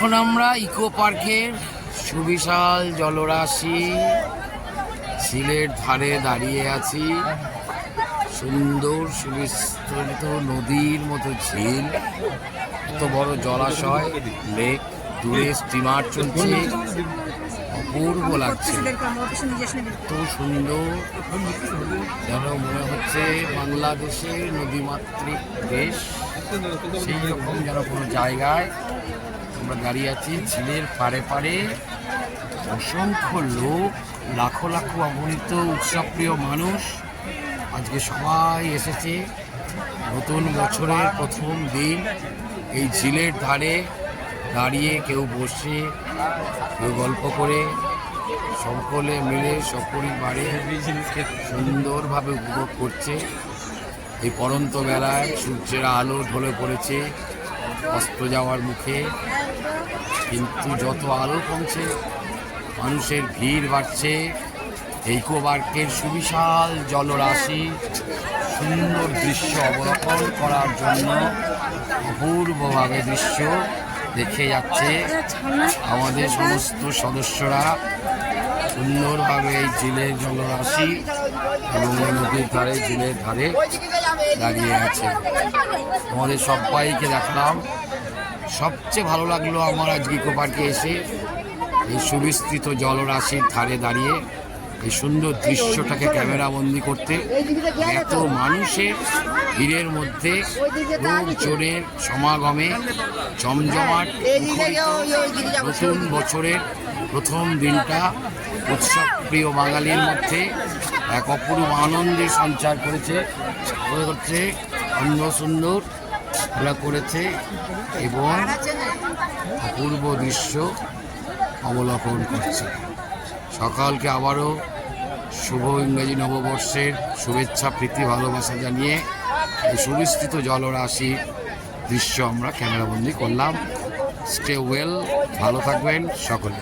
এখন আমরা ইকো পার্কের সুবিশাল জলরাশি ঝিলের ধারে দাঁড়িয়ে আছি। সুন্দর সুবিস্তৃত নদীর মতো ঝিল, এত বড় জলাশয়, লেক, দূরে স্টিমার চলছে, অপূর্ব লাগছে, এত সুন্দর, যেন মনে হচ্ছে বাংলাদেশের নদীমাতৃক দেশ, সেই রকম যেন কোনো জায়গায় আমরা দাঁড়িয়ে আছি। ঝিলের পাড়ে পাড়ে অসংখ্য লোক, লাখো লাখো অগণিত উৎসবপ্রিয় মানুষ আজকে সবাই এসেছে। নতুন বছরের প্রথম দিন এই ঝিলের ধারে দাঁড়িয়ে, কেউ বসে, কেউ গল্প করে, সকলে মিলে সপরিবারে সুন্দরভাবে উপভোগ করছে। এই পড়ন্ত বেলায় সূর্যের আলো ঢলে পড়েছে অস্ত যাওয়ার মুখে, কিন্তু যত আলো কমছে মানুষের ভিড় বাড়ছে। ইকো পার্কের সুবিশাল জলরাশি সুন্দর দৃশ্য অবলোকন করার জন্য অপূর্বভাবে দৃশ্য দেখে যাচ্ছে। আমাদের সমস্ত সদস্যরা সুন্দরভাবে এই ঝিলের জলরাশি এবং নদীর ধারে, ঝিলের ধারে দাঁড়িয়ে আছে। আমাদের সবাইকে দেখলাম। সবচেয়ে ভালো লাগলো আমার আজকে ইকো পার্কে এসে এই সুবিস্তৃত জলরাশির ধারে দাঁড়িয়ে এই সুন্দর দৃশ্যটাকে ক্যামেরাবন্দি করতে। এত মানুষের ভিড়ের মধ্যে, লোকজনের সমাগমে জমজমাট নতুন বছরের প্রথম দিনটা উৎসবপ্রিয় বাঙালির মধ্যে এক অপূর্ব আনন্দের সঞ্চার করেছে, অন্য সুন্দর খেলা করেছে এবং অপূর্ব দৃশ্য অবলোকন করছে। সকালকে আবারও শুভ ইংরেজি নববর্ষের শুভেচ্ছা, প্রীতি, ভালোবাসা জানিয়ে এই সুবিস্তৃত জলরাশির দৃশ্য আমরা ক্যামেরাবন্দি করলাম। স্টে ওয়েল, ভালো থাকবেন সকলে।